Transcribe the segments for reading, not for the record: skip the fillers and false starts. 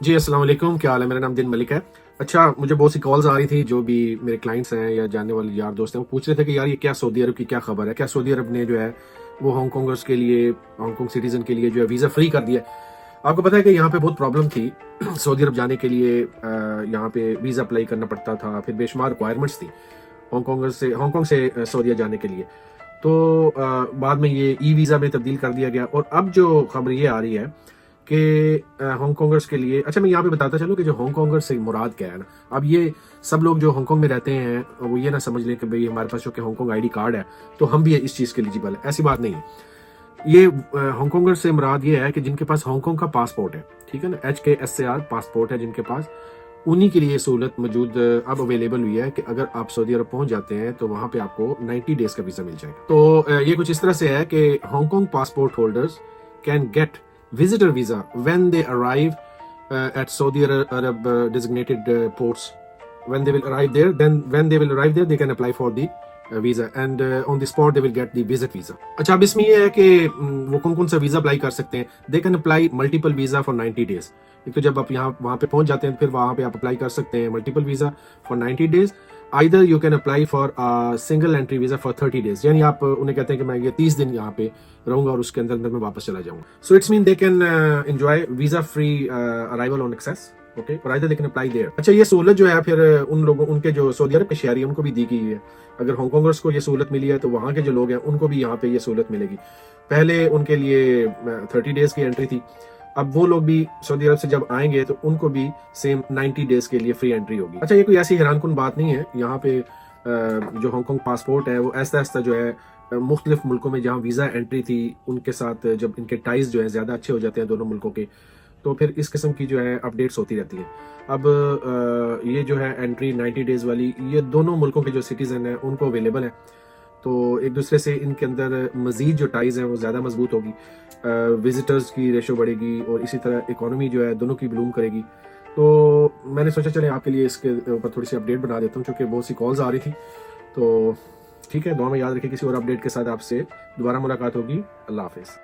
जी, अस्सलाम वालेकुम, क्या हाल है? मेरा नाम दिन मलिक है। अच्छा, मुझे बहुत सी कॉल्स आ रही थी, जो भी मेरे क्लाइंट्स हैं या जानने वाले यार दोस्त हैं, वो पूछ रहे थे कि यार ये क्या सऊदी अरब की क्या खबर है? क्या सऊदी अरब ने जो है वो हांगकॉन्गर्स के लिए, हांगकॉन्ग सिटीज़न के लिए जो है वीज़ा फ्री कर दिया है। आपको पता है कि यहाँ पे बहुत प्रॉब्लम थी सऊदी अरब जाने के लिए, यहाँ पे वीज़ा अप्लाई करना पड़ता था, फिर बेशुमार रिक्वायरमेंट्स थी हांगकॉन्ग से सऊदीया जाने के लिए। तो बाद में ये ई वीज़ा में तब्दील कर दिया गया और अब जो खबर ये आ रही है कि हांगकॉन्गर्स के लिए, अच्छा मैं यहाँ पे बताता चलूँ कि जो हांगकॉन्गर्स से मुराद क्या है ना। अब ये सब लोग जो हांगकॉन्ग में रहते हैं वो ये ना समझ लें कि भाई हमारे पास जो कि हांगकॉन्ग आईडी कार्ड है तो हम भी इस चीज़ के एलिजिबल है, ऐसी बात नहीं है। ये हांगकॉन्गर्स से मुराद ये है कि जिनके पास हांगकॉन्ग का पासपोर्ट है, ठीक है ना, HKSAR पासपोर्ट है जिनके पास, उन्हीं के लिए सहूलत मौजूद अब अवेलेबल हुई है कि अगर आप सऊदी अरब पहुंच जाते हैं तो वहां पे आपको 90 डेज का वीजा मिल जाएगा। तो ये कुछ इस तरह से है कि Hong Kong passport holders can get visitor visa when they arrive at Saudi Arab designated ports. When they will arrive there, they can apply for the visa, and on the spot they will get the visit visa. अच्छा, अब इसमें ये है कि वो कौन कौन सा वीजा अप्लाई कर सकते हैं। They can apply multiple visa for 90 days. एक तो जब आप यहाँ वहाँ पे पहुंच जाते हैं फिर वहाँ पे आप अप्लाई कर सकते हैं multiple visa for 90 days. Either you can apply for single entry visa for 30 days, यानी आप उन्हें कहते हैं कि मैं ये 30 दिन यहाँ पे रहूंगा और उसके अंदर मैं वापस चला जाऊंगा। So it's mean they can enjoy visa free arrival on access, okay, और either they can apply there. अच्छा, ये सहूलत जो है फिर उन लोगों, उनके जो सऊदी अरब के शहरी हैं उनको भी दी गई है। अगर हांगकॉन्गर्स को ये सहूलत मिली है तो वहाँ के जो लोग हैं उनको भी यहाँ पे ये सहूलत मिलेगी। पहले उनके लिए 30 डेज की एंट्री थी, अब वो लोग भी सऊदी अरब से जब आएंगे तो उनको भी सेम 90 डेज के लिए फ्री एंट्री होगी। अच्छा, ये कोई ऐसी हैरानकुन बात नहीं है। यहाँ पे जो हांगकॉन्ग पासपोर्ट है वो ऐसा ऐसा जो है मुख्तलिफ मुल्कों में जहाँ वीज़ा एंट्री थी उनके साथ जब इनके टाइज जो है ज़्यादा अच्छे हो जाते हैं दोनों मुल्कों के, तो फिर इस किस्म की जो है अपडेट्स होती रहती है। अब ये जो है एंट्री 90 डेज़ वाली, ये दोनों मुल्कों के जो सिटीज़न हैं उनको अवेलेबल है, तो एक दूसरे से इनके अंदर मज़ीद जो टाइज़ हैं वो ज़्यादा मजबूत होगी, विजिटर्स की रेशो बढ़ेगी और इसी तरह इकोनॉमी जो है दोनों की ब्लूम करेगी। तो मैंने सोचा चलें आपके लिए इसके ऊपर थोड़ी सी अपडेट बना देता हूँ, क्योंकि बहुत सी कॉल्स आ रही थी। तो ठीक है, दुआ में याद रखिए, किसी और अपडेट के साथ आपसे दोबारा मुलाकात होगी। अल्लाह हाफिज़।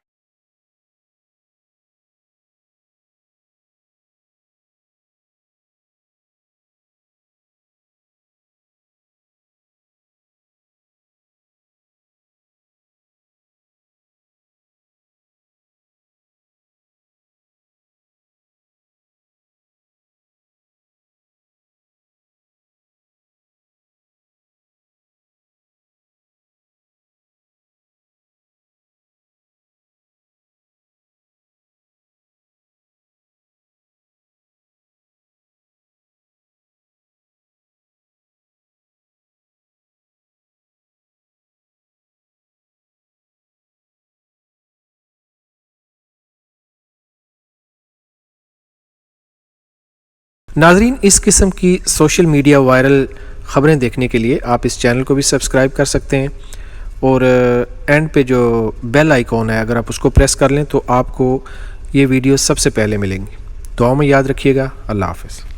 नाजरीन, इस किस्म की सोशल मीडिया वायरल ख़बरें देखने के लिए आप इस चैनल को भी सब्सक्राइब कर सकते हैं और एंड पे जो बेल आइकॉन है अगर आप उसको प्रेस कर लें तो आपको ये वीडियो सबसे पहले मिलेंगी। दुआ में याद रखिएगा। अल्लाह हाफ़िज़।